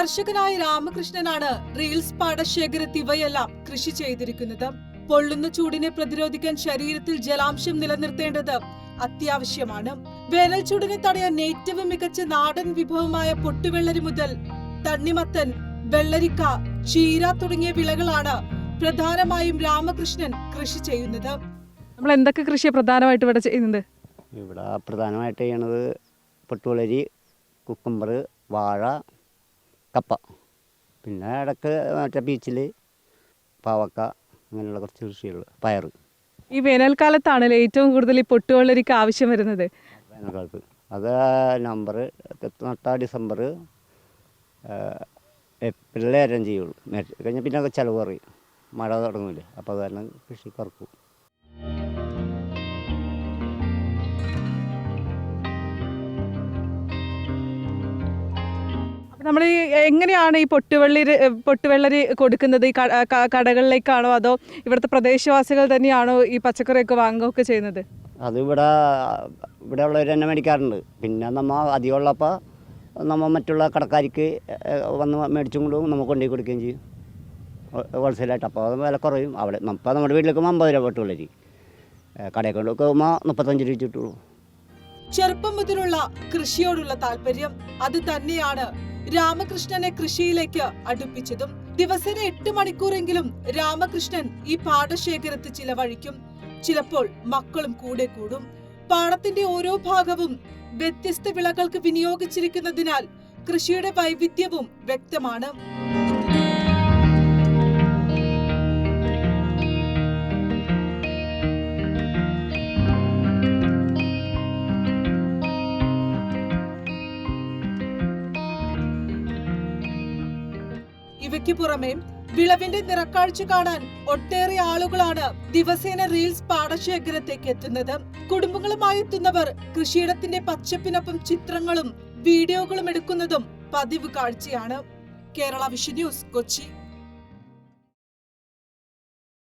കർഷകനായ രാമകൃഷ്ണനാണ് റീൽസ് പാടശേഖരത്തിൽ ഇവയെല്ലാം കൃഷി ചെയ്തിരിക്കുന്നത്. പൊള്ളുന്ന ചൂടിനെ പ്രതിരോധിക്കാൻ ശരീരത്തിൽ ജലാംശം നിലനിർത്തേണ്ടത് അത്യാവശ്യമാണ്. വേനൽ ചൂടിനെ തടയാൻ ഏറ്റവും മികച്ച നാടൻ വിഭവമായ പൊട്ടുവെള്ളരി മുതൽ തണ്ണിമത്തൻ, വെള്ളരിക്ക, ചീര തുടങ്ങിയ വിളകളാണ് പ്രധാനമായും രാമകൃഷ്ണൻ കൃഷി ചെയ്യുന്നത്. നമ്മൾ എന്തൊക്കെ കൃഷിയാണ് പ്രധാനമായിട്ട് ഇവിടെ ചെയ്യുന്നത്? ഇവിടെ പ്രധാനമായിട്ട് ചെയ്യണത് പൊട്ടുവെള്ളരി, കുക്കുംബർ, വാഴ, കപ്പ, പിന്നെ ഇടയ്ക്ക് മറ്റേ ബീച്ചിൽ പാവക്ക, അങ്ങനെയുള്ള കുറച്ച് കൃഷികൾ, പയർ. ഈ വേനൽക്കാലത്താണല്ലോ ഏറ്റവും കൂടുതൽ ഈ പൊട്ടുവെള്ളരിക്ക് ആവശ്യം വരുന്നത്. വേനൽക്കാലത്ത് അത് നവംബർ നട്ടാ ഡിസംബർ, ഏപ്രിൽ അരഞ്ച് ചെയ്യുള്ളൂ. കഴിഞ്ഞാൽ പിന്നെ ചിലവ് കുറയും, മഴ തുടങ്ങില്ലേ, അപ്പോൾ അത് കാരണം കൃഷി കുറക്കും. നമ്മൾ എങ്ങനെയാണ് ഈ പൊട്ടുവെള്ളരി കൊടുക്കുന്നത്? ഈ കടകളിലേക്കാണോ അതോ ഇവിടുത്തെ പ്രദേശവാസികൾ തന്നെയാണോ ഈ പച്ചക്കറിയൊക്കെ വാങ്ങുകയൊക്കെ ചെയ്യുന്നത്? അത് ഇവിടെ ഉള്ളവർ തന്നെ മേടിക്കാറുണ്ട്. പിന്നെ നമ്മൾ അധികമുള്ളപ്പോൾ നമ്മൾ മറ്റുള്ള കടക്കാർക്ക് വന്ന് മേടിച്ചും കൊണ്ടും നമുക്ക് കൊണ്ടുപോയി കൊടുക്കുകയും ചെയ്യും ഹോൾസെയിലായിട്ട്. അപ്പോൾ അത് വില കുറയും. അവിടെ ഇപ്പോൾ നമ്മുടെ വീട്ടിലേക്ക് 50 രൂപ പൊട്ടുവെള്ളരി, കടയിൽ കൊണ്ട് പോകുമ്പോൾ 35 രൂപ കിട്ടുള്ളൂ. ചെറുപ്പം മുതലുള്ള കൃഷിയോടുള്ള താല്പര്യം അത് തന്നെയാണ് രാമകൃഷ്ണനെ കൃഷിയിലേക്ക് അടുപ്പിച്ചതും. ദിവസേന 8 മണിക്കൂറെങ്കിലും രാമകൃഷ്ണൻ ഈ പാടശേഖരത്ത് ചിലവഴിക്കും. ചിലപ്പോൾ മക്കളും കൂടെ കൂടും. പാടത്തിന്റെ ഓരോ ഭാഗവും വ്യത്യസ്ത വിളകൾക്ക് വിനിയോഗിച്ചിരിക്കുന്നതിനാൽ കൃഷിയുടെ വൈവിധ്യവും വ്യക്തമാണ്. ഇവയ്ക്ക് പുറമെ വിളവിന്റെ നിറക്കാഴ്ച കാണാൻ ഒട്ടേറെ ആളുകളാണ് ദിവസേന റീൽസ് പാടശേഖരത്തേക്ക് എത്തുന്നത്. കുടുംബങ്ങളുമായി എത്തുന്നവർ കൃഷിയിടത്തിന്റെ പച്ചപ്പിനൊപ്പം ചിത്രങ്ങളും വീഡിയോകളും എടുക്കുന്നതും പതിവ് കാഴ്ചയാണ്. Kerala vision news, Kochi.